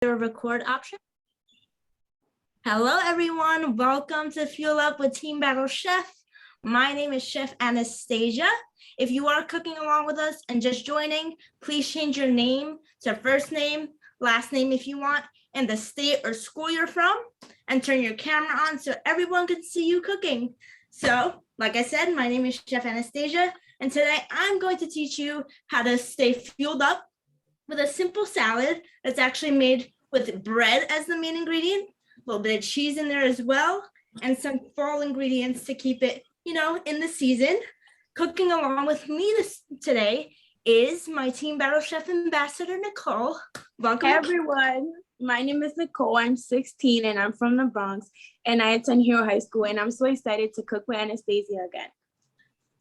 the record option. Hello, everyone. Welcome to Fuel Up with Team Battle Chef. My name is Chef Anastasia. If you are cooking along with us and just joining, please change your name to first name, last name if you want, and the state or school you're from, and turn your camera on so everyone can see you cooking. So, like I said, my name is Chef Anastasia, and today I'm going to teach you how to stay fueled up with a simple salad that's actually made with bread as the main ingredient, a little bit of cheese in there as well, and some fall ingredients to keep it, in the season. Cooking along with me today is my Team Battle Chef Ambassador, Nicole. Welcome. Hey everyone, my name is Nicole. I'm 16 and I'm from the Bronx and I attend Hero High School, and I'm so excited to cook with Anastasia again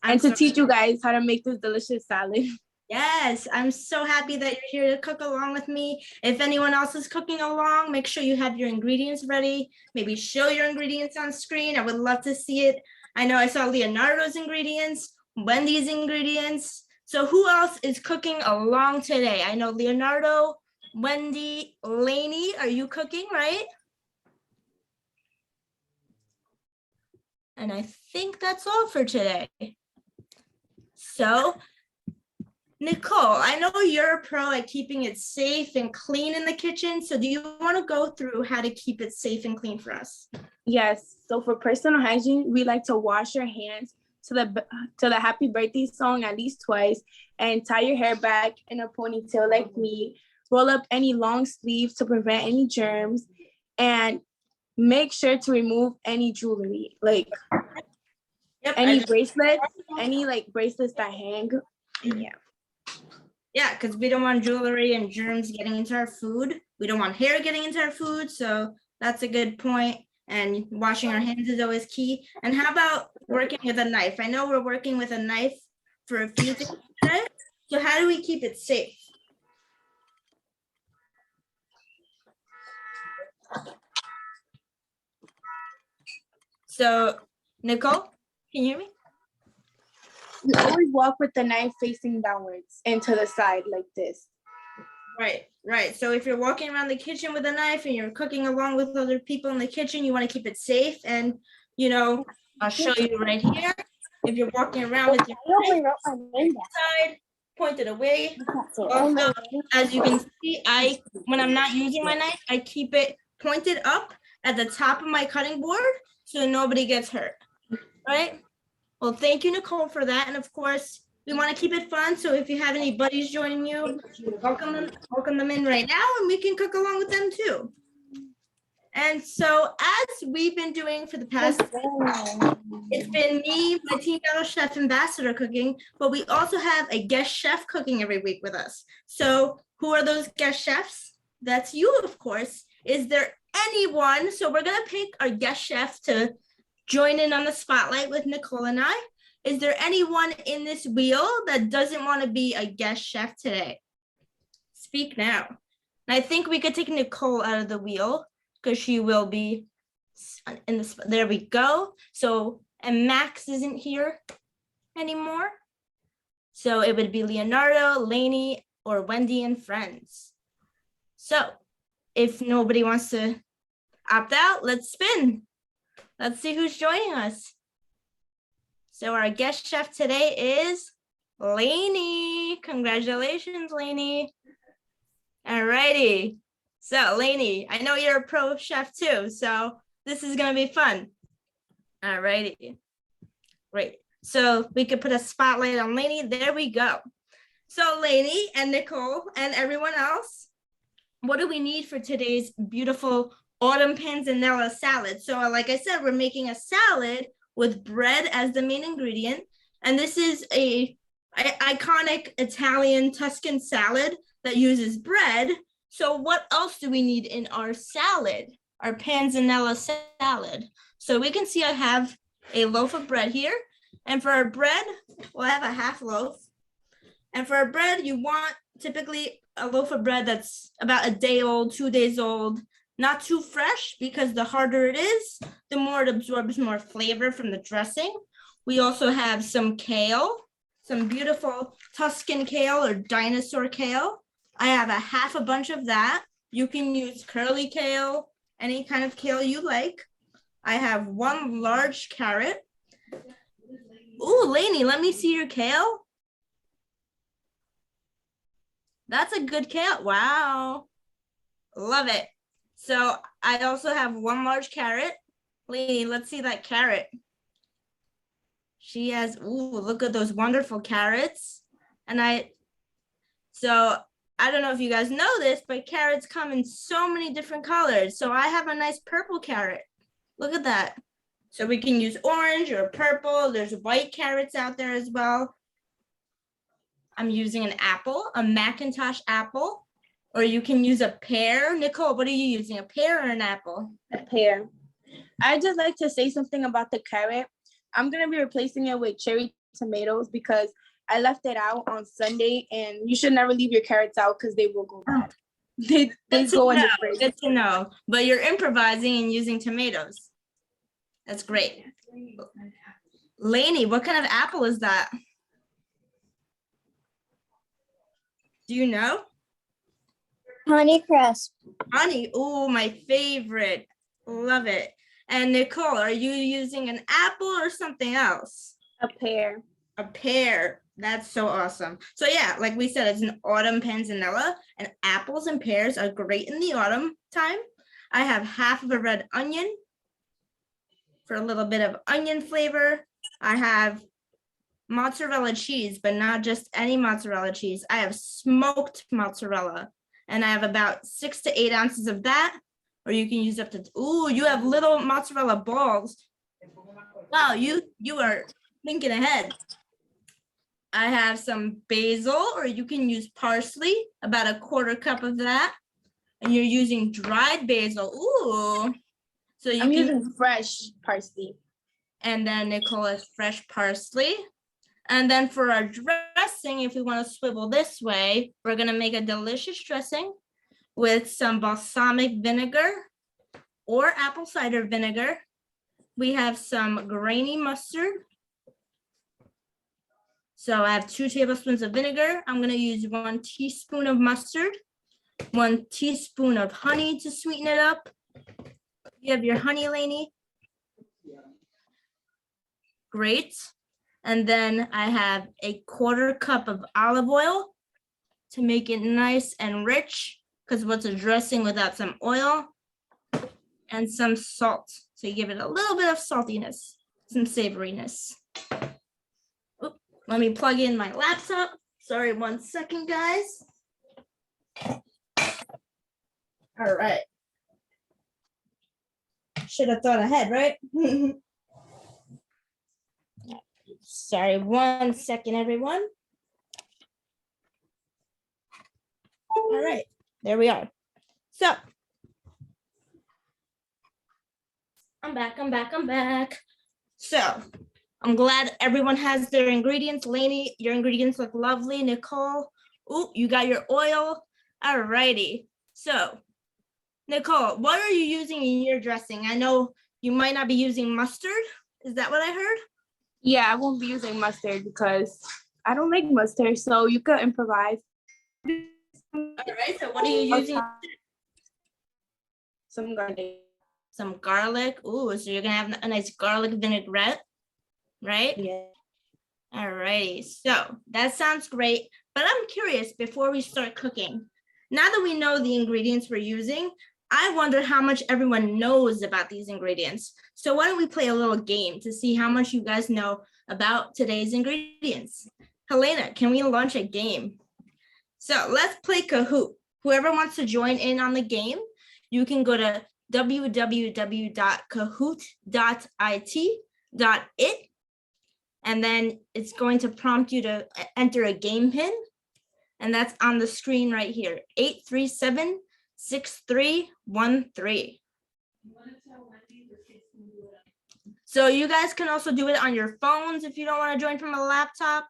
and to teach you guys how to make this delicious salad. Yes, I'm so happy that you're here to cook along with me. If anyone else is cooking along, make sure you have your ingredients ready. Maybe show your ingredients on screen. I would love to see it. I know I saw Leonardo's ingredients, Wendy's ingredients. So who else is cooking along today? I know Leonardo, Wendy, Lainey, are you cooking, right? And I think that's all for today. So, Nicole, I know you're a pro at keeping it safe and clean in the kitchen. So do you want to go through how to keep it safe and clean for us? Yes. So for personal hygiene, we like to wash your hands to the happy birthday song at least twice, and tie your hair back in a ponytail like me. Roll up any long sleeves to prevent any germs, and make sure to remove any jewelry, like any bracelets, bracelets that hang. Yeah, because we don't want jewelry and germs getting into our food. We don't want hair getting into our food. So that's a good point. And washing our hands is always key. And how about working with a knife? I know we're working with a knife for a few things today. So how do we keep it safe? So, Nicole, can you hear me? You always walk with the knife facing downwards and to the side like this. Right. So if you're walking around the kitchen with a knife and you're cooking along with other people in the kitchen, you want to keep it safe. And, I'll show you right here. If you're walking around with your knife side, pointed away. Also, as you can see, when I'm not using my knife, I keep it pointed up at the top of my cutting board so nobody gets hurt, right? Well, thank you, Nicole, for that. And of course, we want to keep it fun. So if you have any buddies joining you, welcome them in right now, and we can cook along with them too. And so as we've been doing for the past, it's been me, my Team Battle Chef Ambassador cooking, but we also have a guest chef cooking every week with us. So who are those guest chefs? That's you, of course. Is there anyone? So we're going to pick our guest chef to join in on the spotlight with Nicole and I. Is there anyone in this wheel that doesn't want to be a guest chef today? Speak now. And I think we could take Nicole out of the wheel because she will be in this. There we go. So, and Max isn't here anymore. So it would be Leonardo, Lainey, or Wendy and friends. So if nobody wants to opt out, let's spin. Let's see who's joining us. So our guest chef today is Lainey. Congratulations, Lainey. All righty. So Lainey, I know you're a pro chef too, so this is gonna be fun. All righty. Great. So we could put a spotlight on Lainey. There we go. So Lainey and Nicole and everyone else, what do we need for today's beautiful Autumn Panzanella salad? So like I said, we're making a salad with bread as the main ingredient. And this is a iconic Italian Tuscan salad that uses bread. So what else do we need in our salad, our Panzanella salad? So we can see I have a loaf of bread here. And for our bread, we'll have a half loaf. And for our bread, you want typically a loaf of bread that's about a day old, 2 days old, not too fresh, because the harder it is, the more it absorbs more flavor from the dressing. We also have some kale, some beautiful Tuscan kale or dinosaur kale. I have a half a bunch of that. You can use curly kale, any kind of kale you like. I have 1 large carrot. Ooh, Lainey, let me see your kale. That's a good kale. Wow. Love it. So I also have 1 large carrot. Lainey, let's see that carrot. She has, ooh, look at those wonderful carrots. And so I don't know if you guys know this, but carrots come in so many different colors. So I have a nice purple carrot. Look at that. So we can use orange or purple. There's white carrots out there as well. I'm using an apple, a Macintosh apple, or you can use a pear. Nicole, what are you using, a pear or an apple? A pear. I just like to say something about the carrot. I'm going to be replacing it with cherry tomatoes because I left it out on Sunday, and you should never leave your carrots out because they will go bad. They go in the fridge. Good to know. But you're improvising and using tomatoes. That's great. Lainey, what kind of apple is that? Do you know? Honeycrisp. Honey, oh, my favorite. Love it. And Nicole, are you using an apple or something else? A pear. A pear. That's so awesome. So yeah, like we said, it's an autumn panzanella, and apples and pears are great in the autumn time. I have half of a red onion for a little bit of onion flavor. I have mozzarella cheese, but not just any mozzarella cheese. I have smoked mozzarella, and I have about 6 to 8 ounces of that, or you can use up to, ooh, you have little mozzarella balls. Wow, you are thinking ahead. I have some basil, or you can use parsley, about a 1/4 cup of that. And you're using dried basil. Ooh. So I'm using fresh parsley. And then Nicole has fresh parsley. And then for our dressing, if we want to swivel this way, we're going to make a delicious dressing with some balsamic vinegar or apple cider vinegar. We have some grainy mustard. So I have 2 tablespoons of vinegar. I'm going to use 1 teaspoon of mustard, 1 teaspoon of honey to sweeten it up. You have your honey, Lainey? Great. And then I have a 1/4 cup of olive oil to make it nice and rich, because what's a dressing without some oil? And some salt. So you give it a little bit of saltiness, some savoriness. Let me plug in my laptop. Sorry, 1 second, guys. All right. Should have thought ahead, right? Sorry, 1 second, everyone. All right, there we are. So, I'm back. So, I'm glad everyone has their ingredients. Lainey, your ingredients look lovely. Nicole, oh, you got your oil. All righty. So, Nicole, what are you using in your dressing? I know you might not be using mustard. Is that what I heard? Yeah, I won't be using mustard because I don't like mustard, so you could improvise. All right, so what are you using? Some garlic. Some garlic. Ooh, so you're gonna have a nice garlic vinaigrette, right? Yeah. All righty, so that sounds great, but I'm curious before we start cooking. Now that we know the ingredients we're using, I wonder how much everyone knows about these ingredients. So why don't we play a little game to see how much you guys know about today's ingredients? Helena, can we launch a game? So let's play Kahoot. Whoever wants to join in on the game, you can go to www.kahoot.it, and then it's going to prompt you to enter a game pin. And that's on the screen right here, 837-6313. So you guys can also do it on your phones if you don't want to join from a laptop,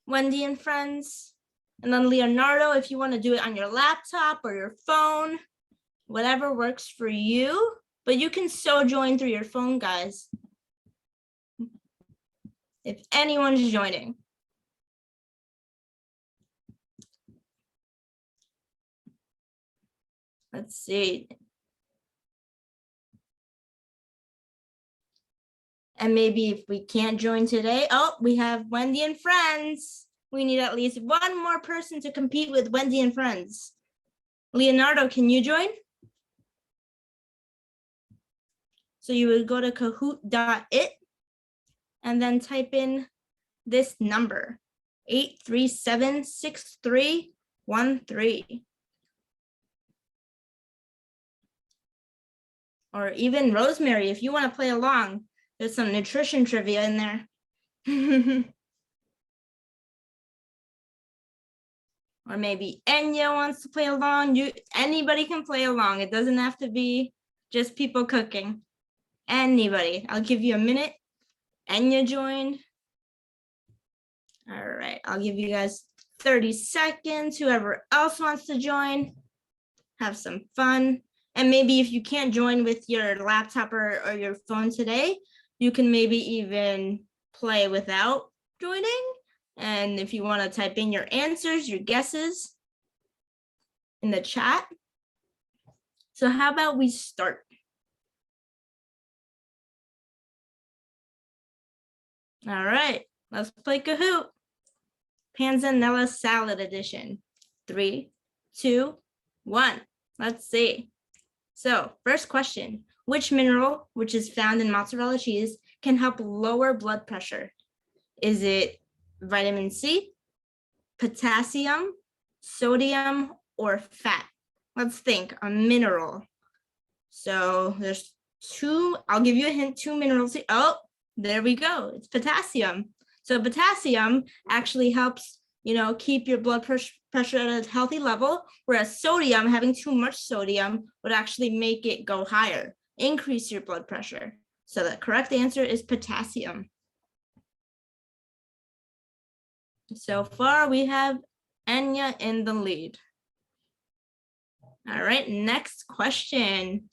Wendy and friends. And then Leonardo, if you want to do it on your laptop or your phone, whatever works for you, but you can so join through your phone, guys. If anyone's joining. Let's see. And maybe if we can't join today, oh, we have Wendy and friends. We need at least one more person to compete with Wendy and friends. Leonardo, can you join? So you would go to kahoot.it and then type in this number, 8376313. Or even Rosemary, if you want to play along, there's some nutrition trivia in there. Or maybe Enya wants to play along. Anybody can play along. It doesn't have to be just people cooking. Anybody. I'll give you a minute. Enya joined. All right, I'll give you guys 30 seconds. Whoever else wants to join, have some fun. And maybe if you can't join with your laptop or your phone today, you can maybe even play without joining. And if you want to type in your answers, your guesses in the chat. So how about we start? All right, let's play Kahoot. Panzanella Salad Edition. 3, 2, 1. Let's see. So first question, which mineral, which is found in mozzarella cheese, can help lower blood pressure? Is it vitamin C, potassium, sodium, or fat? Let's think, a mineral. So there's two, I'll give you a hint, 2 minerals. Oh, there we go, it's potassium. So potassium actually helps, keep your blood pressure at a healthy level, whereas sodium, having too much sodium would actually make it go higher, increase your blood pressure. So the correct answer is potassium. So far we have Enya in the lead. All right, next question.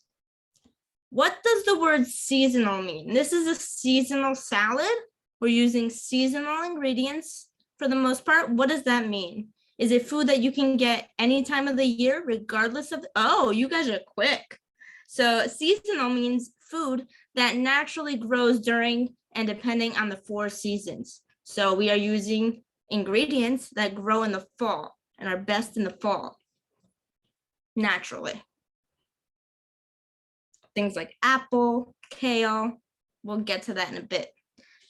What does the word seasonal mean? This is a seasonal salad. We're using seasonal ingredients for the most part. What does that mean? Is it food that you can get any time of the year, regardless of, oh, you guys are quick. So seasonal means food that naturally grows during and depending on the 4 seasons. So we are using ingredients that grow in the fall and are best in the fall, naturally. Things like apple, kale, we'll get to that in a bit.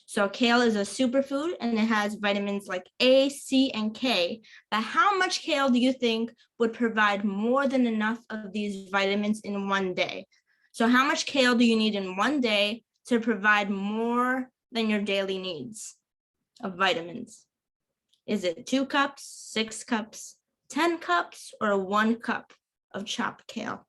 So kale is a superfood and it has vitamins like A, C, and K. But how much kale do you think would provide more than enough of these vitamins in one day? So how much kale do you need in one day to provide more than your daily needs of vitamins? Is it 2 cups, 6 cups, 10 cups, or 1 cup of chopped kale?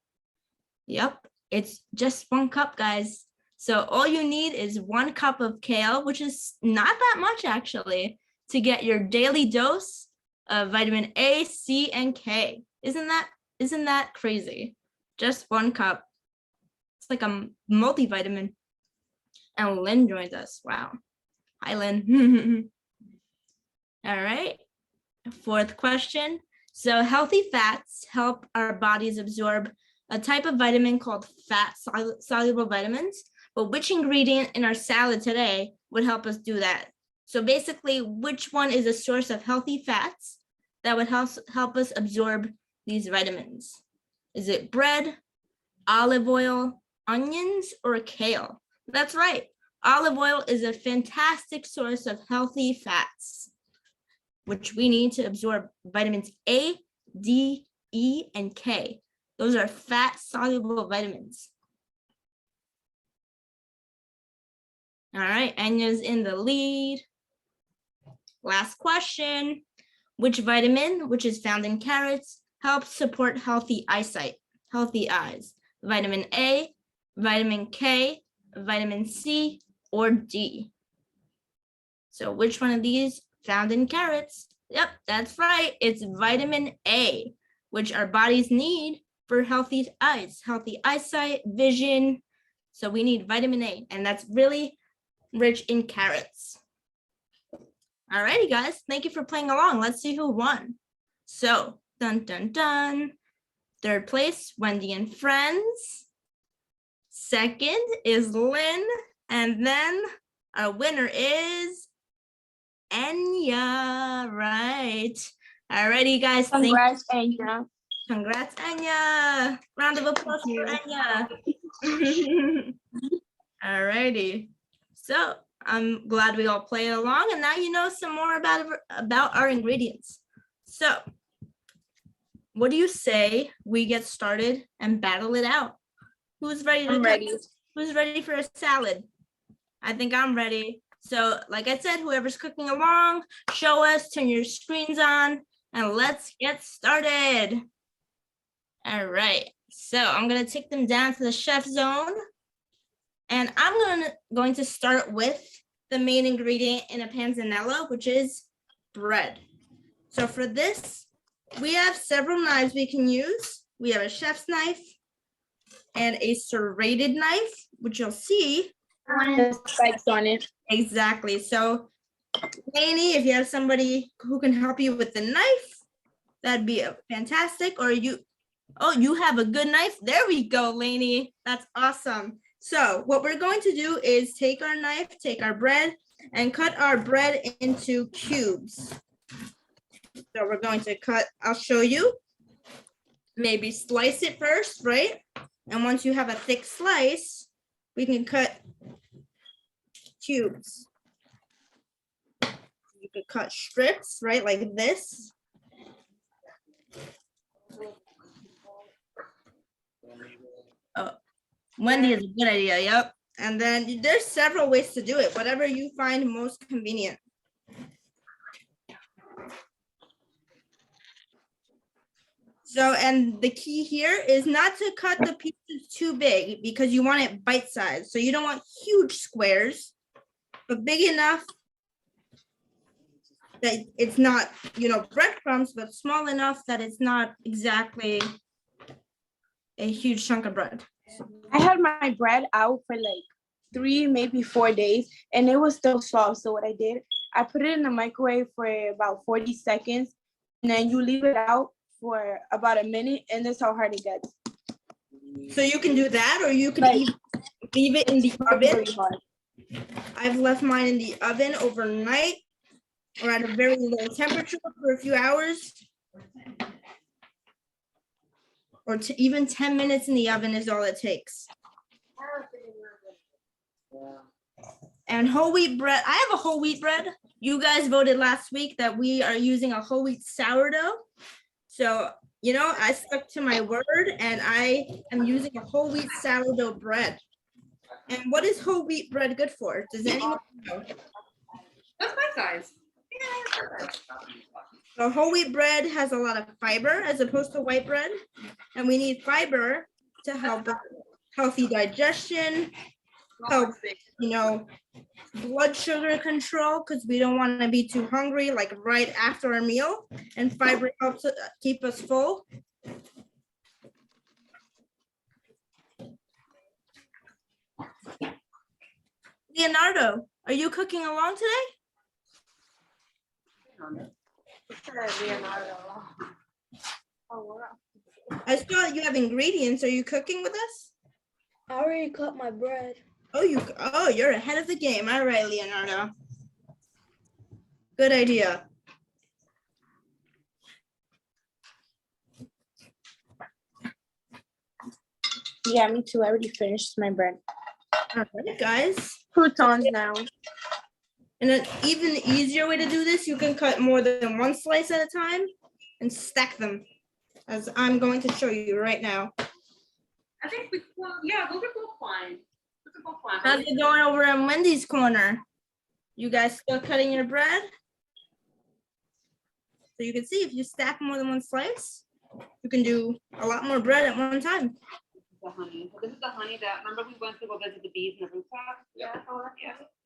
Yep, it's just 1 cup, guys. So all you need is 1 cup of kale, which is not that much actually, to get your daily dose of vitamin A, C, and K. Isn't that crazy? Just 1 cup. It's like a multivitamin. And Lynn joined us. Wow. Hi, Lynn. All right. 4th question. So healthy fats help our bodies absorb a type of vitamin called fat soluble vitamins. But which ingredient in our salad today would help us do that? So basically, which one is a source of healthy fats that would help us absorb these vitamins? Is it bread, olive oil, onions, or kale? That's right. Olive oil is a fantastic source of healthy fats, which we need to absorb vitamins A, D, E, and K. Those are fat soluble vitamins. All right, Enya's in the lead. Last question. Which vitamin, which is found in carrots, helps support healthy eyesight, healthy eyes? Vitamin A, vitamin K, vitamin C, or D? So which one of these found in carrots? Yep, that's right. It's vitamin A, which our bodies need for healthy eyes, healthy eyesight, vision. So we need vitamin A, and that's really rich in carrots. Alrighty, guys, thank you for playing along. Let's see who won. So, dun, dun, dun. Third place, Wendy and Friends. Second is Lynn. And then our winner is Enya, right? Alrighty, guys. Congrats, Anya. Congrats, Enya. Round of applause for Enya. Alrighty. So I'm glad we all played along, and now you know some more about our ingredients. So what do you say we get started and battle it out? Who's ready to I'm ready. Who's ready for a salad? I think I'm ready. So like I said, whoever's cooking along, show us, turn your screens on, and let's get started. All right, so I'm gonna take them down to the chef zone. And I'm going to start with the main ingredient in a panzanella, which is bread. So for this, we have several knives we can use. We have a chef's knife and a serrated knife, which you'll see. The spikes on it. Exactly. So Lainey, if you have somebody who can help you with the knife, that'd be fantastic. Or you have a good knife. There we go, Lainey. That's awesome. So what we're going to do is take our knife, take our bread, and cut our bread into cubes. So we're going to cut, I'll show you. Maybe slice it first, right? And once you have a thick slice, we can cut cubes. You could cut strips, right, like this. Oh, Wendy is a good idea, yep. And then there's several ways to do it, whatever you find most convenient. So, and the key here is not to cut the pieces too big because you want it bite-sized. So you don't want huge squares, but big enough that it's not, breadcrumbs, but small enough that it's not exactly a huge chunk of bread. I had my bread out for like 3, maybe 4 days, and it was still soft. So what I did, I put it in the microwave for about 40 seconds, and then you leave it out for about a minute, and that's how hard it gets. So you can do that, or you can leave it in the oven. I've left mine in the oven overnight or at a very low temperature for a few hours. Or even 10 minutes in the oven is all it takes. And whole wheat bread, I have a whole wheat bread. You guys voted last week that we are using a whole wheat sourdough. So, I stuck to my word and I am using a whole wheat sourdough bread. And what is whole wheat bread good for? Does anyone know? That's my size. So whole wheat bread has a lot of fiber as opposed to white bread. And we need fiber to help with healthy digestion, help, blood sugar control, because we don't want to be too hungry, like right after our meal. And fiber helps keep us full. Leonardo, are you cooking along today? I saw that you have ingredients. Are you cooking with us? I already cut my bread. Oh, you're ahead of the game. All right, Leonardo. Good idea. Yeah, me too. I already finished my bread. All right, guys. Croutons now. And an even easier way to do this, you can cut more than one slice at a time and stack them, as I'm going to show you right now. I think those are both fine. How's it going over in Wendy's corner? You guys still cutting your bread? So you can see if you stack more than one slice, you can do a lot more bread at one time. The honey. This is the honey that, remember we went to go visit the bees in the rooftop? Yeah.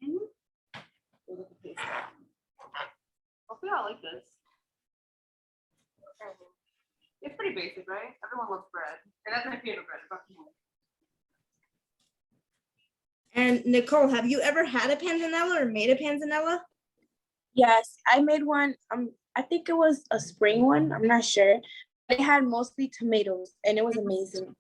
Mm-hmm. Hopefully I like this. It's pretty basic, right? Everyone loves bread. And that's my favorite bread. And Nicole, have you ever had a panzanella or made a panzanella? Yes, I made one. I think it was a spring one. I'm not sure, it had mostly tomatoes and it was amazing.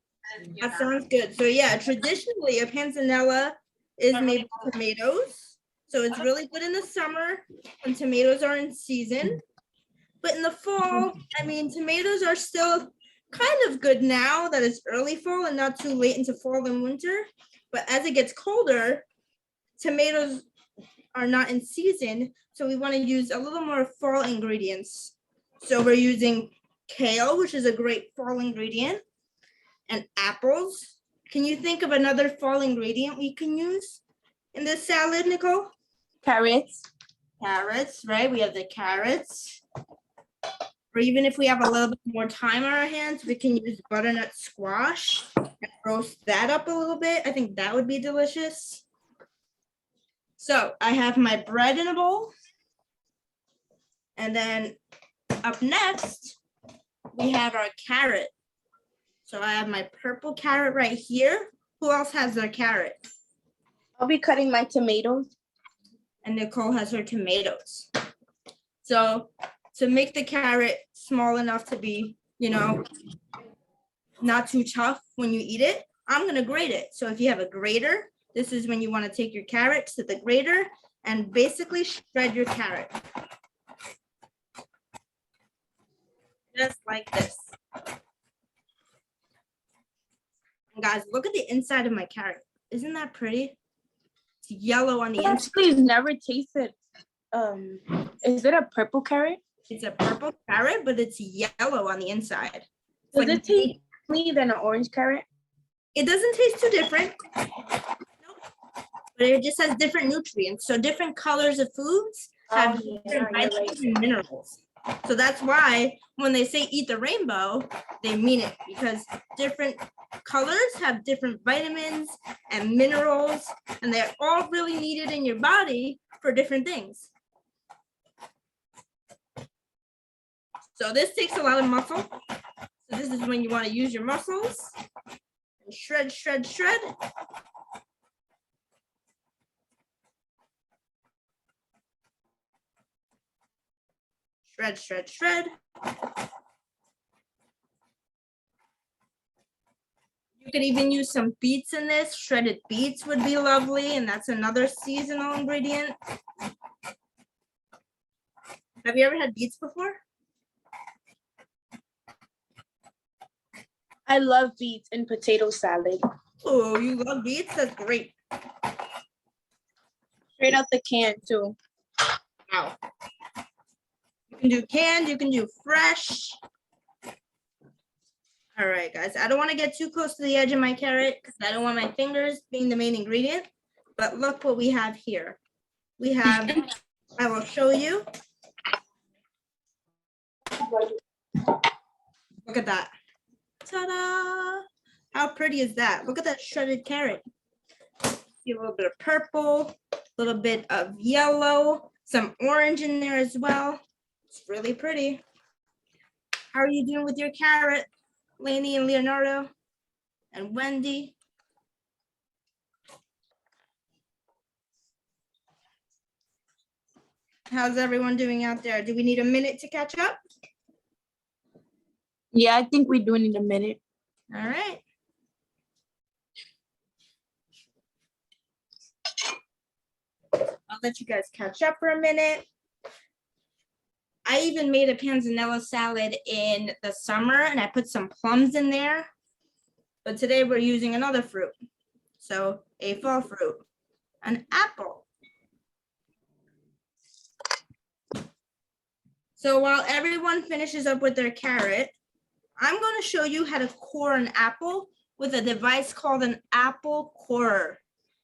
That sounds good. So yeah, traditionally a panzanella is made with tomatoes. So it's really good in the summer when tomatoes are in season. But in the fall, I mean, tomatoes are still kind of good now that it's early fall and not too late into fall and winter. But as it gets colder, tomatoes are not in season. So we want to use a little more fall ingredients. So we're using kale, which is a great fall ingredient, and apples. Can you think of another fall ingredient we can use in this salad, Nicole? Carrots. Carrots, right? We have the carrots. Or even if we have a little bit more time on our hands, we can use butternut squash and roast that up a little bit. I think that would be delicious. So I have my bread in a bowl. And then up next, we have our carrot. So I have my purple carrot right here. Who else has their carrot? I'll be cutting my tomatoes. And Nicole has her tomatoes. So to make the carrot small enough to be, you know, not too tough when you eat it, I'm gonna grate it. So if you have a grater, this is when you wanna take your carrots to the grater and basically shred your carrot. Just like this. And guys, look at the inside of my carrot. Isn't that pretty? It's yellow on the I inside. actually never tasted. Is it a purple carrot? It's a purple carrot, but it's yellow on the inside. It's Does like it taste differently than an orange carrot? it doesn't taste too different. Nope. But it just has different nutrients. So different colors of foods have Oh, yeah, different you're vitamins right. and minerals. So that's why when they say eat the rainbow, they mean it because different colors have different vitamins and minerals, and they're all really needed in your body for different things. So this takes a lot of muscle. So this is when you want to use your muscles. And shred, shred, shred. Shred, shred, shred. You could even use some beets in this. Shredded beets would be lovely, and that's another seasonal ingredient. Have you ever had beets before? I love beets and potato salad. Oh, you love beets? That's great. Straight out the can too. Wow. You can do canned, you can do fresh. All right, guys, I don't want to get too close to the edge of my carrot because I don't want my fingers being the main ingredient. But look what we have here. We have, I will show you. Look at that. Ta-da! How pretty is that? Look at that shredded carrot. See a little bit of purple, a little bit of yellow, some orange in there as well. It's really pretty. How are you doing with your carrot, Lainey and Leonardo and Wendy? How's everyone doing out there? Do we need a minute to catch up? Yeah, I think we're doing it in a minute. All right. I'll let you guys catch up for a minute. I even made a panzanella salad in the summer and I put some plums in there. But today we're using another fruit. So a fall fruit, an apple. So while everyone finishes up with their carrot, I'm going to show you how to core an apple with a device called an apple corer.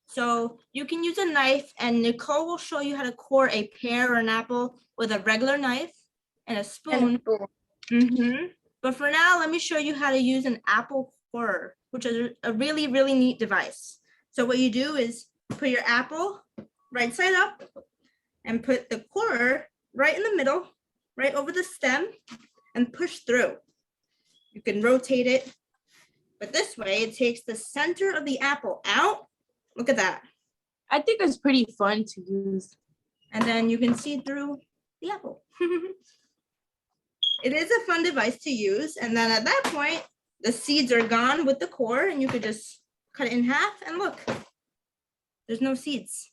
So you can use a knife and Nicole will show you how to core a pear or an apple with a regular knife and a spoon. But for now, let me show you how to use an apple corer, which is a really, really neat device. So what you do is put your apple right side up and put the corer right in the middle, right over the stem and push through. You can rotate it, but this way it takes the center of the apple out. Look at that. I think it's pretty fun to use. And then you can see through the apple. It is a fun device to use. And then at that point, the seeds are gone with the core and you could just cut it in half and look, there's no seeds.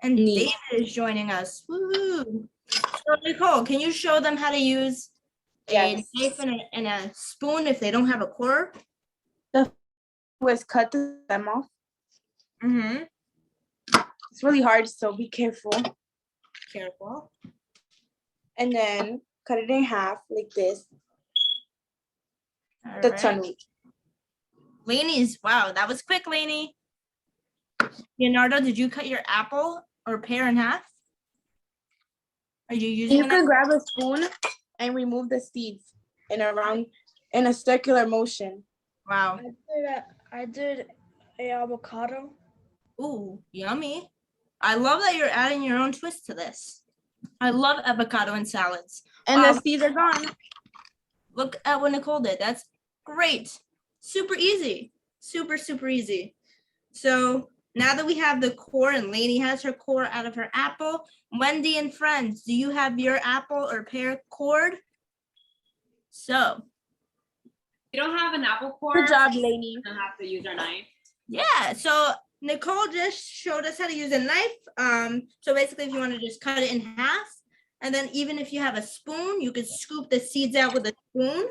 And Neat. David is joining us. Woo! So Nicole, can you show them how to use a Yes. knife and a spoon if they don't have a core? Was cut them off. Mm-hmm. It's really hard, so be careful. Careful. And then cut it in half like this. All The right. tunnel. Lainey's, wow, that was quick, Lainey. Leonardo, did you cut your apple or pear in half? Are you using You an can grab a spoon and remove the seeds in a circular motion. Wow. I did a avocado. Ooh, yummy. I love that you're adding your own twist to this. I love avocado in salads. And the seeds are gone. Look at what Nicole did. That's great. Super easy. Super, super easy. So now that we have the core and Lainey has her core out of her apple, Wendy and friends, do you have your apple or pear cored? So, You don't have an apple core. Good job, Lainey. You don't have to use our knife. yeah. So Nicole just showed us how to use a knife. So basically if you want to just cut it in half, and then even if you have a spoon, you could scoop the seeds out with a spoon.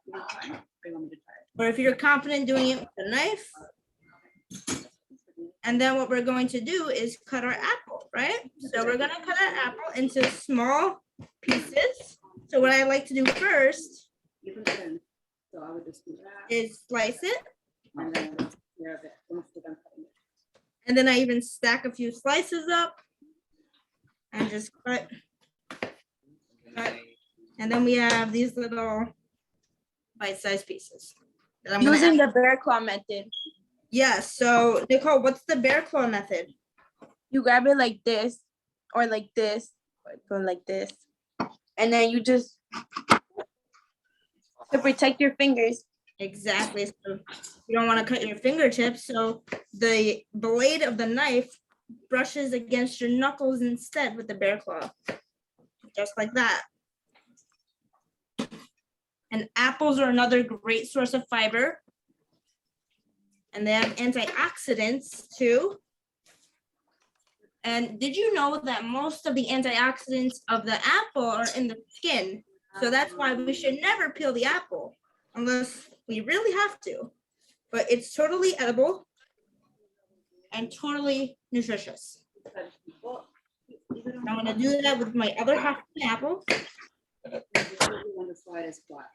You want to try? Or you want me to try it? Or if you're confident doing it with a knife. And then what we're going to do is cut our apple, right? So we're gonna cut our apple into small pieces. So what I like to do first You can turn. So I would just do that. is slice it. And then grab it once we're done cutting it. And then I even stack a few slices up and just cut. And then we have these little bite-sized pieces that I'm gonna Using add. the bear claw method. Yes, so Nicole, what's the bear claw method? You grab it like this, or like this, or like this. And then you just, to protect your fingers. Exactly. So you don't want to cut your fingertips, so the blade of the knife brushes against your knuckles instead with the bear claw. Just like that. And apples are another great source of fiber. And they have antioxidants too. And did you know that most of the antioxidants of the apple are in the skin? So that's why we should never peel the apple unless we really have to. But it's totally edible and totally nutritious. I'm gonna do that with my other half of the apple. On the side is flat.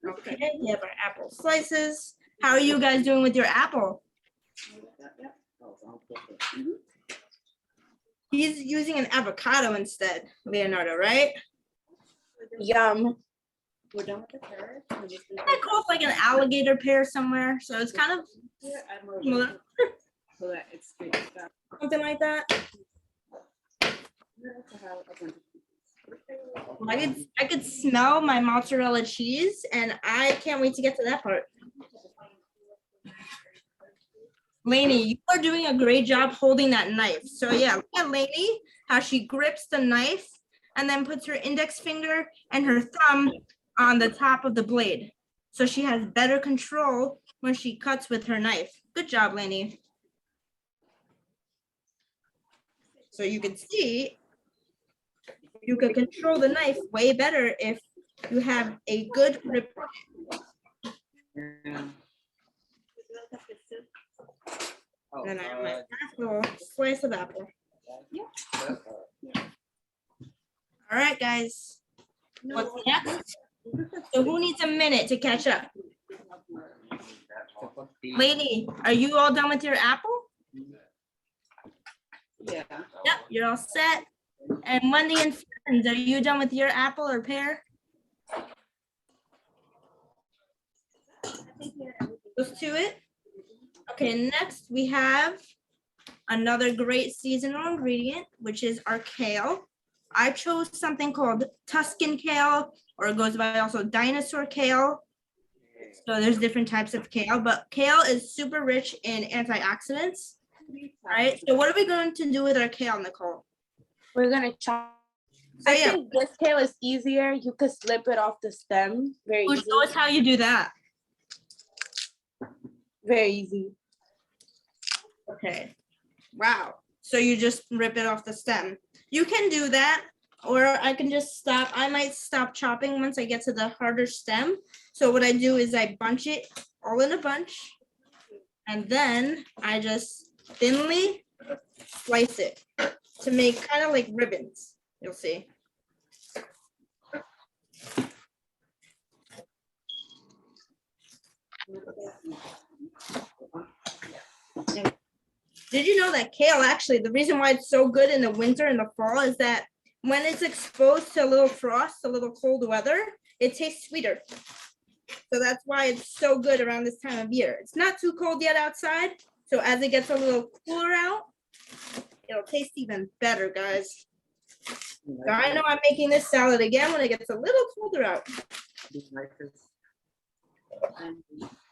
Okay, we have our apple slices. How are you guys doing with your apple? He's using an avocado instead, Leonardo, right? Yum. We're done with the carrot. We're just gonna I call it like an alligator pear somewhere, so it's kind of add more similar, water so that it's straight stuff. something like that. I could smell my mozzarella cheese, and I can't wait to get to that part. Lainey, you are doing a great job holding that knife. So yeah, look at Lainey, how she grips the knife and then puts her index finger and her thumb on the top of the blade. So she has better control when she cuts with her knife. Good job, Lainey. So you can see, you can control the knife way better if you have a good grip on it. And then I have my last little slice of apple. All right, guys. What's next? So who needs a minute to catch up? Lady, are you all done with your apple? Yeah. Yep, you're all set. And Wendy and friends, are you done with your apple or pear? Let's do it. Okay, next we have another great seasonal ingredient, which is our kale. I chose something called Tuscan kale, or it goes by also dinosaur kale. So there's different types of kale, but kale is super rich in antioxidants, right? So what are we going to do with our kale, Nicole? We're gonna chop So I yeah, think this kale is easier. You could slip it off the stem. Very easy. show us how you do that. Very easy. Okay. Wow. So you just rip it off the stem. You can do that, or I can just stop. I might stop chopping once I get to the harder stem. So what I do is I bunch it all in a bunch, and then I just thinly slice it to make kind of like ribbons. You'll see. Did you know that kale, actually, the reason why it's so good in the winter and the fall is that when it's exposed to a little frost, a little cold weather, it tastes sweeter. So that's why it's so good around this time of year. It's not too cold yet outside. So as it gets a little cooler out, it'll taste even better, guys. So I know I'm making this salad again when it gets a little colder out.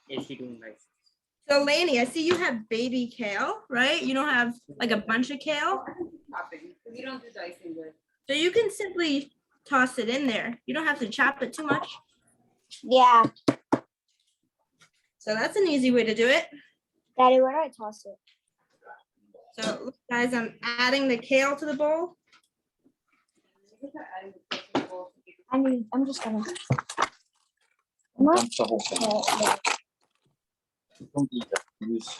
Is she doing nice? So Lainey, I see you have baby kale, right? You don't have like a bunch of kale. Chopping, 'cause you don't do dicing with. So you can simply toss it in there. You don't have to chop it too much. Yeah, So that's an easy way to do it. Daddy, where do I toss it? So look, guys, I'm adding the kale to the bowl. I'm just gonna. Dump the whole thing. Don't eat that. Use.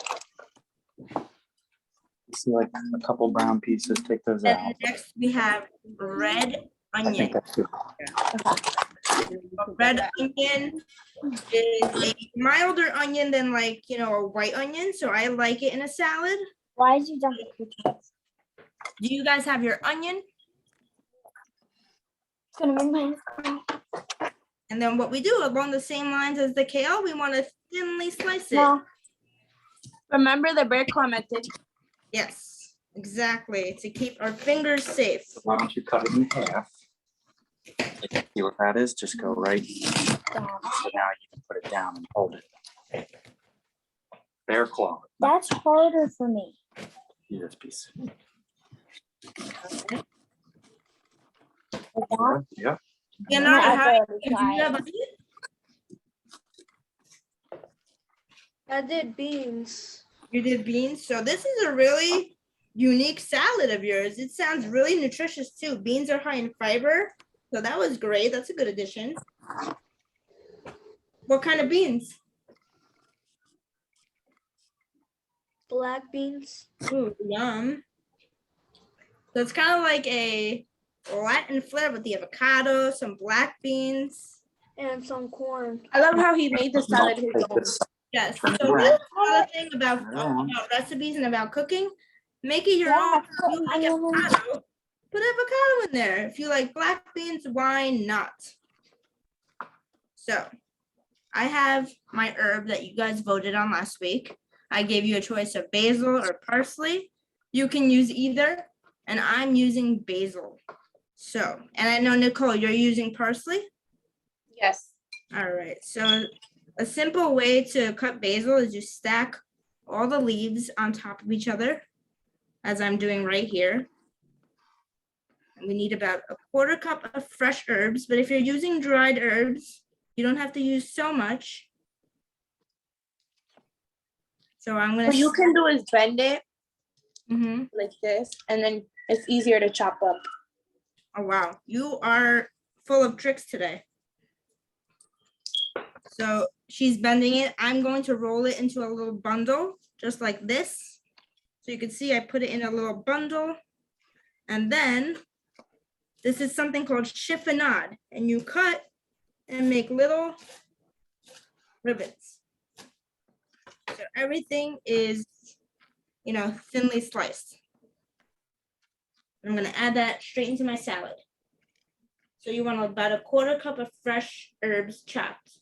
You see like a couple brown pieces, take those Then out. next we have red I think onion. that's good. Red onion is a milder onion than like, a white onion. So I like it in a salad. Why is you dump the kitchen? Do you guys have your onion? It's gonna make my. And then what we do along the same lines as the kale, we want to thinly slice it. No, Remember the breadcrumb method. Yes, exactly. To keep our fingers safe. Why don't you cut it in half? See what that is? Just go right. So now you can put it down and hold it. Bare claw. that's harder for me. See this piece. Like that? Yep. You I'm know, gonna how have to do you try have it. onion? I did beans. You did beans. So this is a really unique salad of yours. It sounds really nutritious too. Beans are high in fiber. So that was great. That's a good addition. What kind of beans? Black beans. Ooh, yum. So it's kind of like a Latin flair with the avocado, some black beans. And some corn. I love how he made the salad his Take own. this. Yes. Turn So it that's around. another thing about recipes and about cooking. Make it your own. If you like avocado, put avocado in there. If you like black beans, why not? So I have my herb that you guys voted on last week. I gave you a choice of basil or parsley. You can use either, and I'm using basil. So, and I know Nicole, you're using parsley. Yes. All right, so a simple way to cut basil is you stack all the leaves on top of each other, as I'm doing right here. And we need about a 1/4 cup of fresh herbs, but if you're using dried herbs, you don't have to use so much. So I'm gonna. What you can do is bend it Mhm. like this, and then it's easier to chop up. Oh, wow, you are full of tricks today. So she's bending it. I'm going to roll it into a little bundle, just like this. So you can see I put it in a little bundle. And then this is something called chiffonade. And you cut and make little ribbons. So everything is, thinly sliced. I'm gonna add that straight into my salad. So you want about a 1/4 cup of fresh herbs chopped.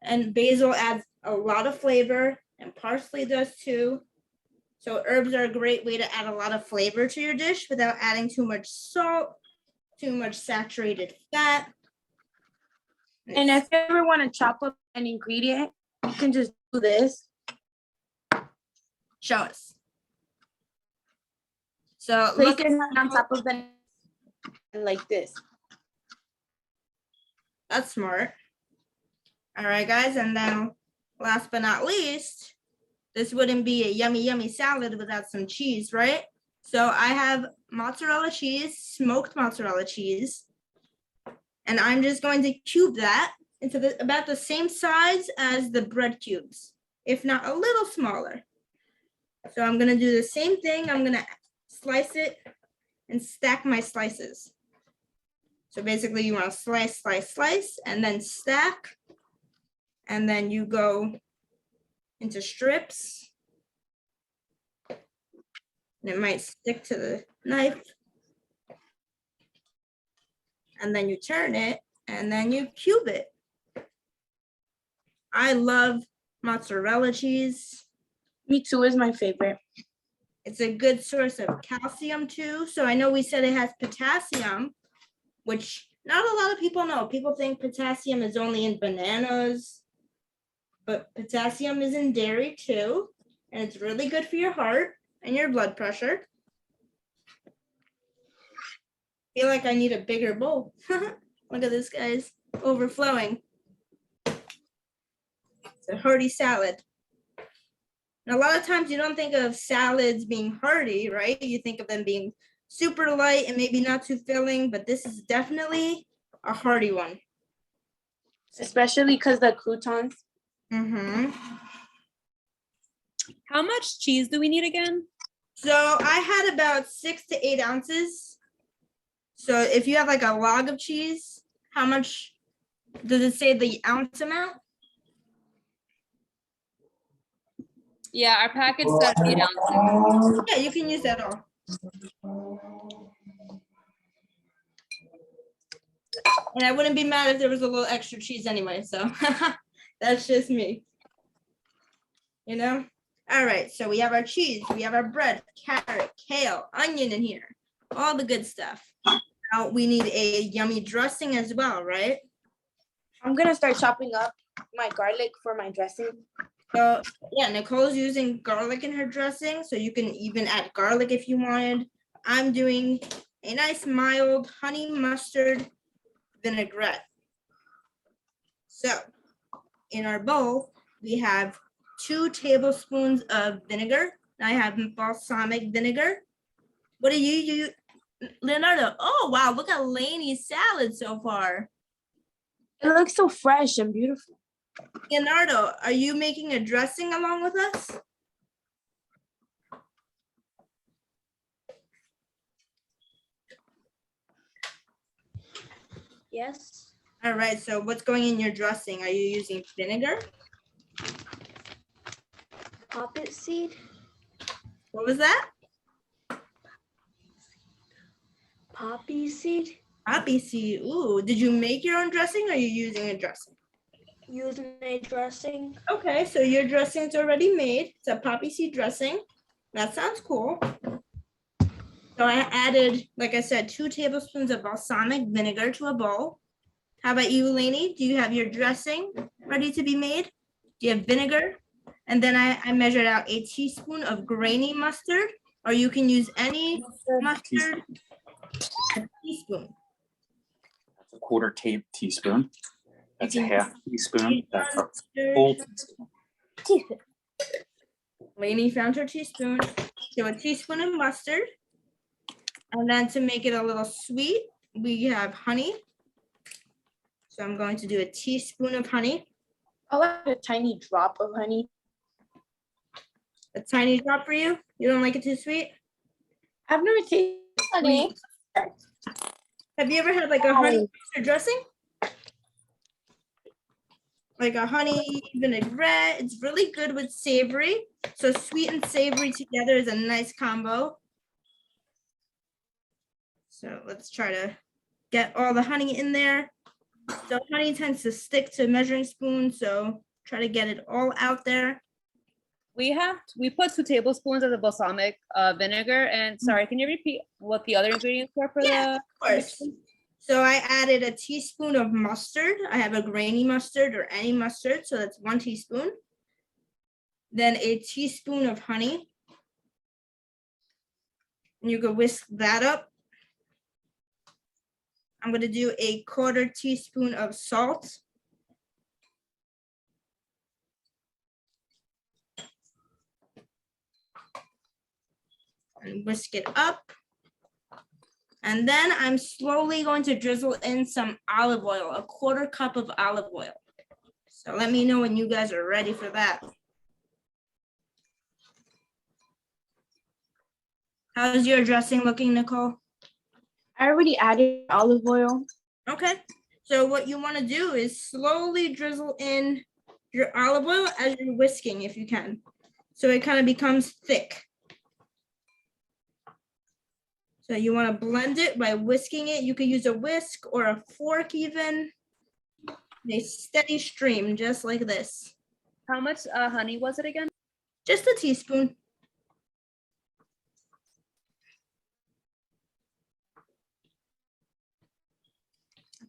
And basil adds a lot of flavor, and parsley does too. So herbs are a great way to add a lot of flavor to your dish without adding too much salt, too much saturated fat. And if you ever want to chop up an ingredient, you can just do this. Show us. So Place look your hand on top of the. like this. That's smart. All right, guys, and then last but not least, this wouldn't be a yummy, yummy salad without some cheese, right? So I have mozzarella cheese, smoked mozzarella cheese, and I'm just going to cube that into about the same size as the bread cubes, if not a little smaller. So I'm gonna do the same thing. I'm gonna slice it and stack my slices. So basically you want to slice, slice, slice, and then stack. And then you go into strips. And it might stick to the knife. And then you turn it and then you cube it. I love mozzarella cheese. Me too is my favorite. It's a good source of calcium too. So I know we said it has potassium, which not a lot of people know. People think potassium is only in bananas, but potassium is in dairy too. And it's really good for your heart and your blood pressure. Feel like I need a bigger bowl. Look at this, guys, overflowing. It's a hearty salad. And a lot of times you don't think of salads being hearty, right? You think of them being super light and maybe not too filling, but this is definitely a hearty one. Especially because the croutons. Mm-hmm. How much cheese do we need again? So I had about 6 to 8 ounces. So if you have like a log of cheese, how much does it say the ounce amount? Yeah, our package says 8 ounces. Yeah, you can use that all. And I wouldn't be mad if there was a little extra cheese anyway, so that's just me. You know? All right, so we have our cheese, we have our bread, carrot, kale, onion in here, all the good stuff. Now we need a yummy dressing as well, right? I'm gonna start chopping up my garlic for my dressing. So yeah, Nicole's using garlic in her dressing, so you can even add garlic if you wanted. I'm doing a nice mild honey mustard vinaigrette. So in our bowl, we have 2 tablespoons of vinegar. I have balsamic vinegar. What do you use, Leonardo? Oh, wow, look at Lainey's salad so far. It looks so fresh and beautiful. Leonardo, are you making a dressing along with us? Yes. All right, so what's going in your dressing? Are you using vinegar? Poppet seed. What was that? Poppy seed. Poppy seed. Ooh, did you make your own dressing or are you using a dressing? Using a dressing. Okay, so your dressing's already made. It's a poppy seed dressing. That sounds cool. So I added, like I said, 2 tablespoons of balsamic vinegar to a bowl. How about you, Lainey? Do you have your dressing ready to be made? Do you have vinegar? And then I measured out a teaspoon of grainy mustard, or you can use any mustard. A teaspoon. That's a quarter teaspoon. That's a You can half teaspoon. That's a mustard. full teaspoon. Lainey found her teaspoon. So a teaspoon of mustard. And then to make it a little sweet, we have honey. So I'm going to do a teaspoon of honey, I like a tiny drop of honey. a tiny drop for you. You don't like it too sweet? I've never tasted honey. Have you ever had like a honey mustard dressing? Like a honey vinaigrette. It's really good with savory. So sweet and savory together is a nice combo. So let's try to get all the honey in there. So honey tends to stick to measuring spoons, so try to get it all out there. We put 2 tablespoons of the balsamic vinegar. And sorry, can you repeat what the other ingredients were for Yeah, the? Of course. So I added a teaspoon of mustard. I have a grainy mustard or any mustard, so that's 1 teaspoon. Then a teaspoon of honey. And you can whisk that up. I'm gonna do a 1/4 teaspoon of salt. And whisk it up. And then I'm slowly going to drizzle in some olive oil, a 1/4 cup of olive oil. So let me know when you guys are ready for that. How's your dressing looking, Nicole? I already added olive oil. Okay, so what you want to do is slowly drizzle in your olive oil as you're whisking if you can. So it kind of becomes thick. So you want to blend it by whisking it. You could use a whisk or a fork even. A steady stream, just like this. How much honey was it again? Just a teaspoon.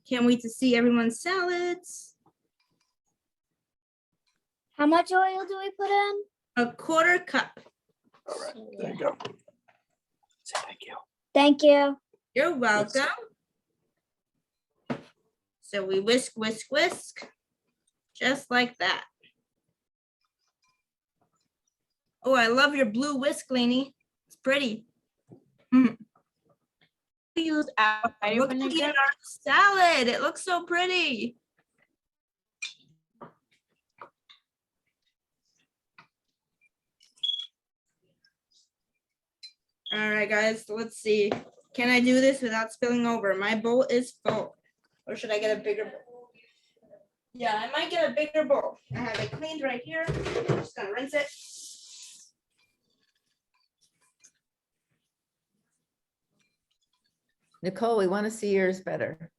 Can't wait to see everyone's salads. How much oil do we put in? A 1/4 cup. All right, there you go. Say thank you. Thank you. You're welcome. So we whisk, whisk, whisk, just like that. Oh, I love your blue whisk, Lainey. It's pretty. Use apple cider Look at vinegar. our salad. It looks so pretty. All right, guys, let's see. Can I do this without spilling over? My bowl is full. Or should I get a bigger bowl? Yeah, I might get a bigger bowl. I have it cleaned right here. I'm just gonna rinse it. Nicole, we want to see yours better.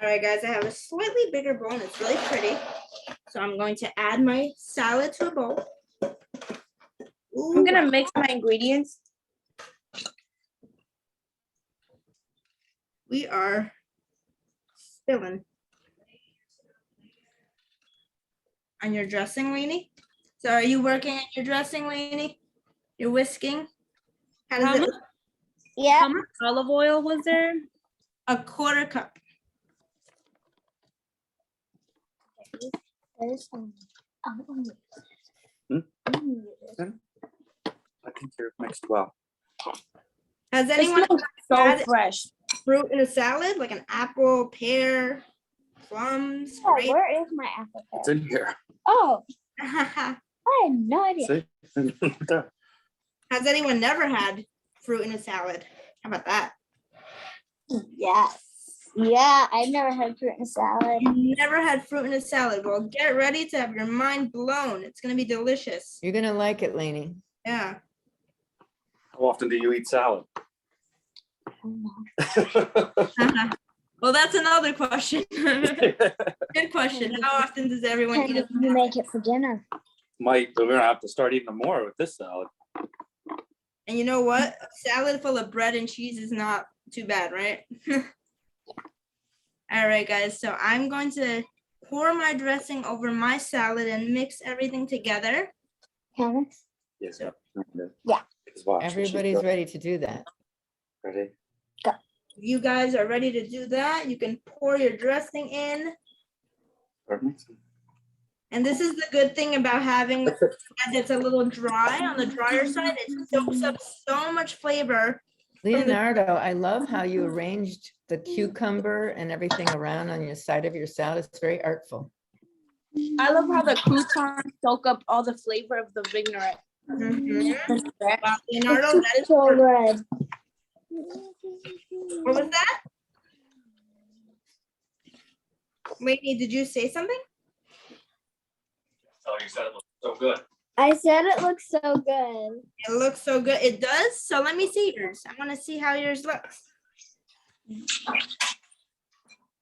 All right, guys, I have a slightly bigger bowl and it's really pretty. So I'm going to add my salad to a bowl. Ooh, I'm gonna mix my ingredients. we are spilling on your dressing, Lainey. So are you working on your dressing, Lainey? You're whisking? How does How it much? look? Yeah. How much olive oil was there? A 1/4 cup. There's some. Hmm? I think you're mixed well. Has It anyone smells so add fresh. fruit in a salad, like an apple, pear, plums, Oh, grape? where is my apple It's pear? in here. Oh, I had no idea. See? There. Has anyone never had fruit in a salad? How about that? Yes. Yeah, I've never had fruit in a salad. You never had fruit in a salad. Well, get ready to have your mind blown. It's gonna be delicious. You're gonna like it, Lainey. Yeah. How often do you eat salad? I don't know. Well, that's another question. Good question. How often does everyone eat Can a you make it for dinner? Might, but we're gonna have to start eating more with this salad. And you know what? A salad full of bread and cheese is not too bad, right? All right, guys. So I'm going to pour my dressing over my salad and mix everything together. Thomas? Yes. So- Yeah. Because watch, Everybody's ready to do that. ready. If you guys are ready to do that, you can pour your dressing in. Start mixing. And this is the good thing about having, as it's a little dry on the drier side, it soaks up so much flavor. Leonardo, I love how you arranged the cucumber and everything around on your side of your salad. It's very artful. I love how the croutons soak up all the flavor of the vinaigrette. Mhm. Wow, Leonardo, that is, So good. what was that? Lainey, did you say something? Oh, you said it looked so good. I said it looks so good. It looks so good. It does. So let me see yours. I want to see how yours looks.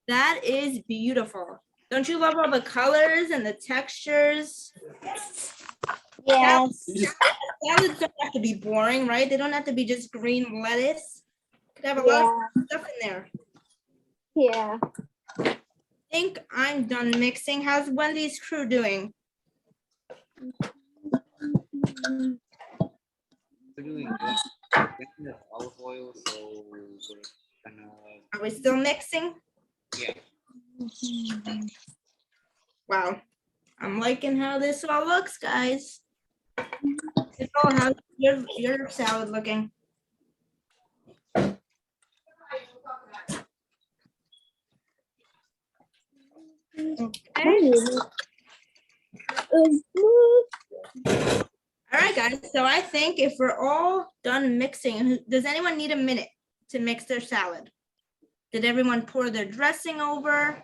That is beautiful. Don't you love all the colors and the textures? Yes. Salads don't have to be boring, right? They don't have to be just green lettuce. Could have a lot of stuff in there. Yeah. I think I'm done mixing. How's Wendy's crew doing? Olive oil, so we're gonna, Are we still mixing? yeah. Wow, I'm liking how this all looks, guys. Nicole, how's your salad looking? Okay. All right, guys, so I think if we're all done mixing, does anyone need a minute to mix their salad? Did everyone pour their dressing over?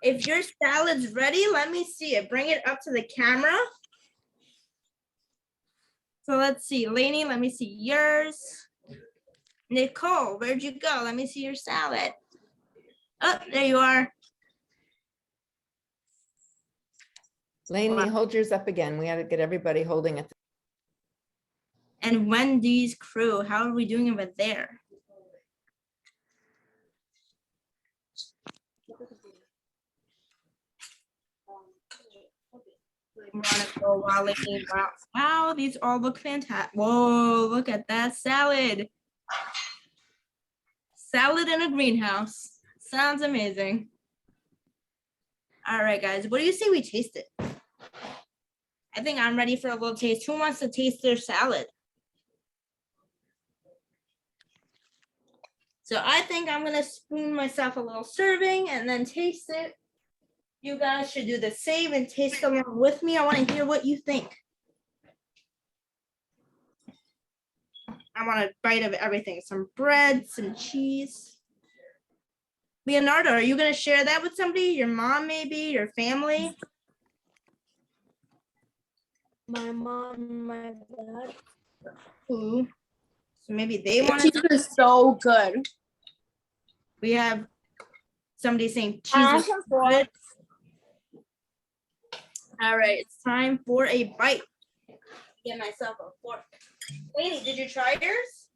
If your salad's ready, let me see it. Bring it up to the camera. So let's see, Lainey, let me see yours. Nicole, where'd you go? Let me see your salad. Oh, there you are. Lainey, hold yours up again. We had to get everybody holding it. And Wendy's crew, how are we doing over there? Wow, these all look fantastic. Whoa, look at that salad. Salad in a greenhouse. Sounds amazing. All right, guys, what do you say we taste it? I think I'm ready for a little taste. Who wants to taste their salad? So I think I'm gonna spoon myself a little serving and then taste it. You guys should do the same and taste along with me. I want to hear what you think. I want a bite of everything. Some bread, some cheese. Leonardo, are you gonna share that with somebody? Your mom, maybe, your family? My mom, my dad. Ooh. So maybe they want Cheese to. is so good. We have somebody saying cheese is good. All right, it's time for a bite. Get myself a fork. Lainey, did you try yours?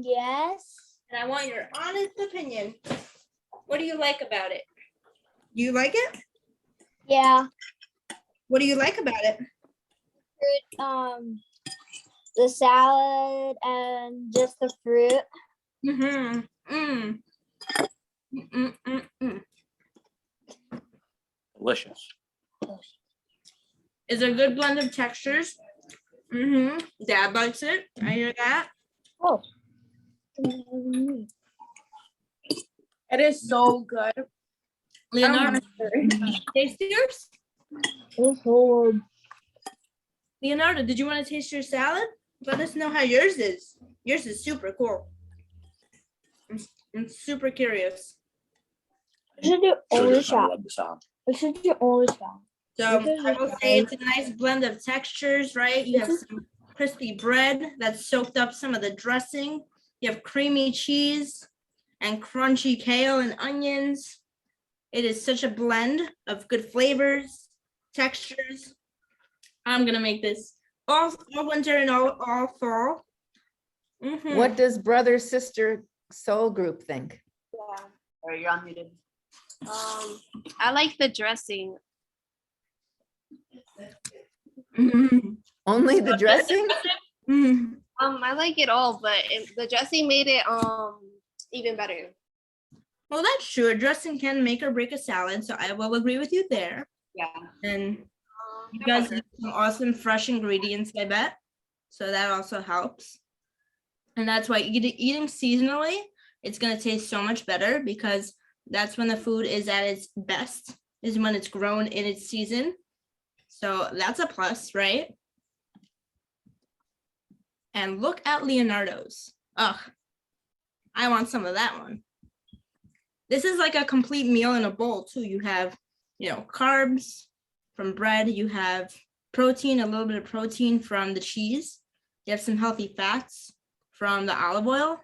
Yes. And I want your honest opinion. What do you like about it? Do you like it? Yeah. What do you like about it? The salad and just the fruit. Mm-hmm. Mm. Delicious. It's a good blend of textures. Mm-hmm. Dad likes it. I hear that. Oh. It is so good. Leonardo, taste yours? Leonardo, did you want to taste your salad? Let us know how yours is. Yours is super cool. I'm super curious. We should do So only just, I salad. love the salad. We should do only salad. So I will say it's a nice blend of textures, right? You have some crispy bread that soaked up some of the dressing. You have creamy cheese and crunchy kale and onions. It is such a blend of good flavors, textures. I'm gonna make this all winter and all fall. Mhm. What does brother, sister, soul group think? Or you're unmuted. I like the dressing. Mhm. Only the dressing? Mhm. I like it all, but the dressing made it even better. Well, that's true. A dressing can make or break a salad, so I will agree with you there. Yeah. And you guys use some awesome fresh ingredients, I bet. So that also helps. And that's why eating seasonally, it's going to taste so much better because that's when the food is at its best, is when it's grown in its season. So that's a plus, right? And look at Leonardo's. Ugh, I want some of that one. This is like a complete meal in a bowl too. You have, carbs from bread. You have protein, a little bit of protein from the cheese. You have some healthy fats from the olive oil.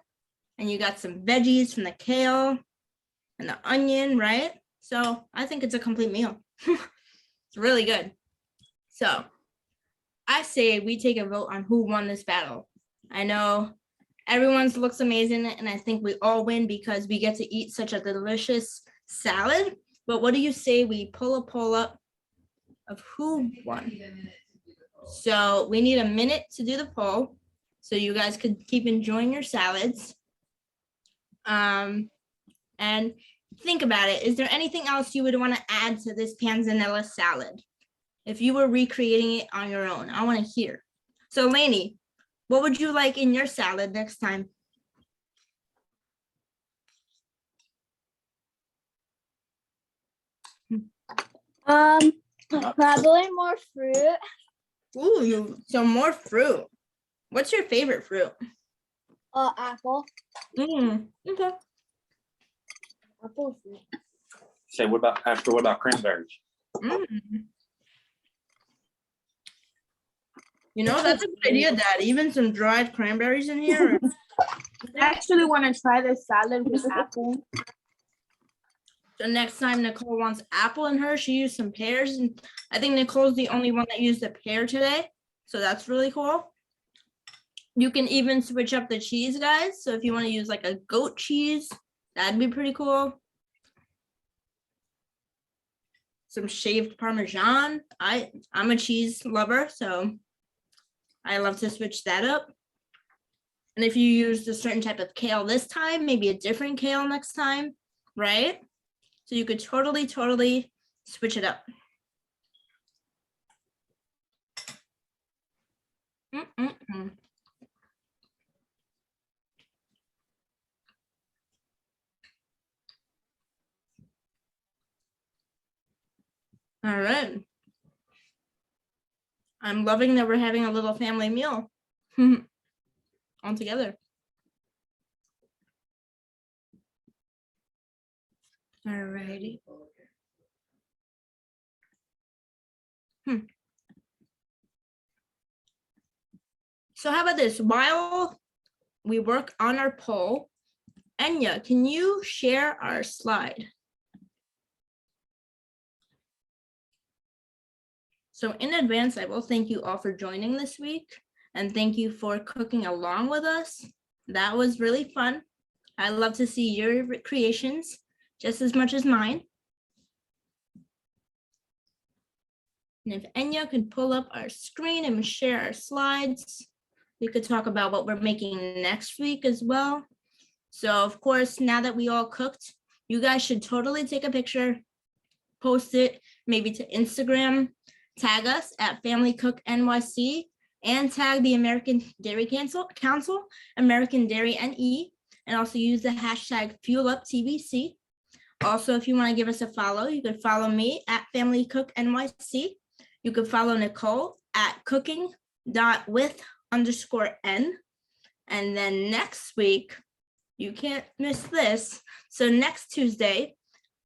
And you got some veggies from the kale and the onion, right? So I think it's a complete meal. It's really good. So I say we take a vote on who won this battle. I know everyone's looks amazing, and I think we all win because we get to eat such a delicious salad. But what do you say we pull a poll up of who won? So we need a minute to do the poll, so you guys could keep enjoying your salads. And think about it. Is there anything else you would want to add to this panzanella salad? If you were recreating it on your own, I want to hear. So Lainey, what would you like in your salad next time? Probably more fruit. Ooh, so more fruit. What's your favorite fruit? Apple. Okay. Apple fruit. Say, what about cranberries? Mm. You know, that's a good idea, Dad. Even some dried cranberries in here. I actually want to try this salad with apple. So next time Nicole wants apple in her, she used some pears, and I think Nicole's the only one that used a pear today. So that's really cool. You can even switch up the cheese, guys. So if you want to use like a goat cheese, that'd be pretty cool. Some shaved Parmesan. I'm a cheese lover, so I love to switch that up. And if you used a certain type of kale this time, maybe a different kale next time, right? So you could totally switch it up. All right. I'm loving that we're having a little family meal all together. All righty. So how about this? While we work on our poll, Enya, can you share our slide? So in advance, I will thank you all for joining this week, and thank you for cooking along with us. That was really fun. I love to see your creations just as much as mine. And if Enya could pull up our screen and share our slides, we could talk about what we're making next week as well. So of course, now that we all cooked, you guys should totally take a picture, post it maybe to Instagram, tag us at Family Cook NYC, and tag the American Dairy Council, American Dairy NE, and also use the hashtag FuelUpTBC. Also, if you want to give us a follow, you could follow me at Family Cook NYC. You could follow Nicole at cooking.with_n. And then next week, you can't miss this. So next Tuesday,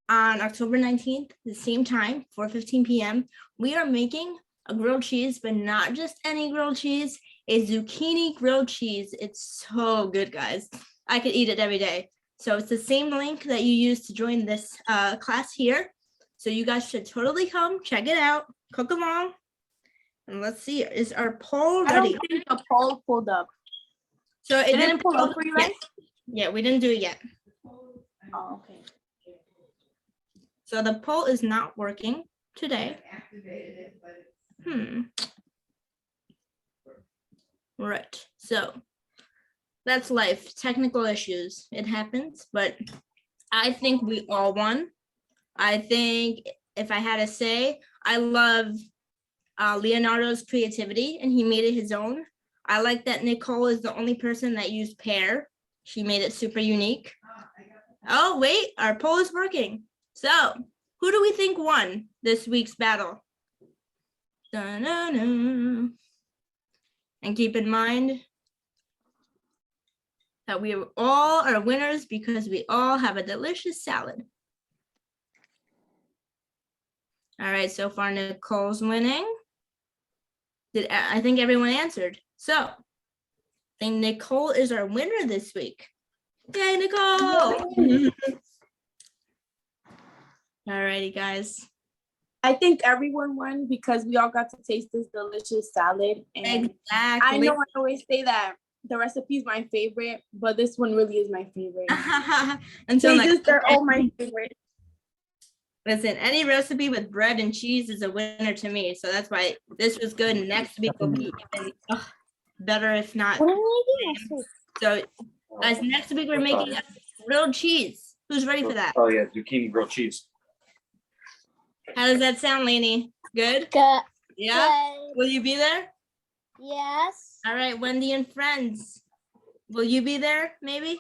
on October 19th, the same time, 4:15 p.m., we are making a grilled cheese, but not just any grilled cheese, a zucchini grilled cheese. It's so good, guys. I could eat it every day. So it's the same link that you used to join this class here. So you guys should totally come, check it out, cook along. And let's see, is our poll I ready? don't think the poll pulled up. So it Didn't pull up for you guys? Yeah, we didn't do it yet. Oh, okay. So the poll is not working today. Right, so that's life, technical issues, it happens, but I think we all won. I think if I had to say, I love Leonardo's creativity and he made it his own. I like that Nicole is the only person that used pear. She made it super unique. Oh, wait, our poll is working. So who do we think won this week's battle? Da-na-na. And keep in mind that we all are winners because we all have a delicious salad. All right, so far Nicole's winning. I think everyone answered. So I think Nicole is our winner this week. Yay, Nicole! All righty, guys. I think everyone won because we all got to taste this delicious salad. And Exactly. I know I always say that the recipe is my favorite, but this one really is my favorite. Until They next just, they're all my favorite. Listen, any recipe with bread and cheese is a winner to me. So that's why this was good. And next week will be even better, if not. What am I doing next week? So guys, next week we're making a grilled cheese. Who's ready for that? Oh, yeah, zucchini grilled cheese. How does that sound, Lainey? Good? Good. Yeah? Will you be there? Yes. All right, Wendy and friends. Will you be there, maybe?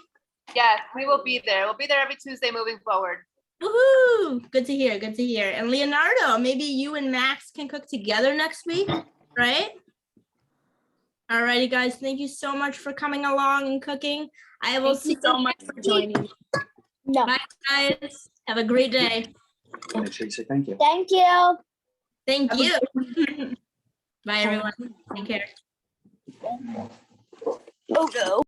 Yes, we will be there. We'll be there every Tuesday moving forward. Woohoo! Good to hear, good to hear. And Leonardo, maybe you and Max can cook together next week, right? All righty, guys, thank you so much for coming along and cooking. I will Thank see you so much for joining. No. Bye, guys. Have a great day. Make sure you say thank you. Thank you. Thank Have a you. Bye, everyone. Take care. Oh, no.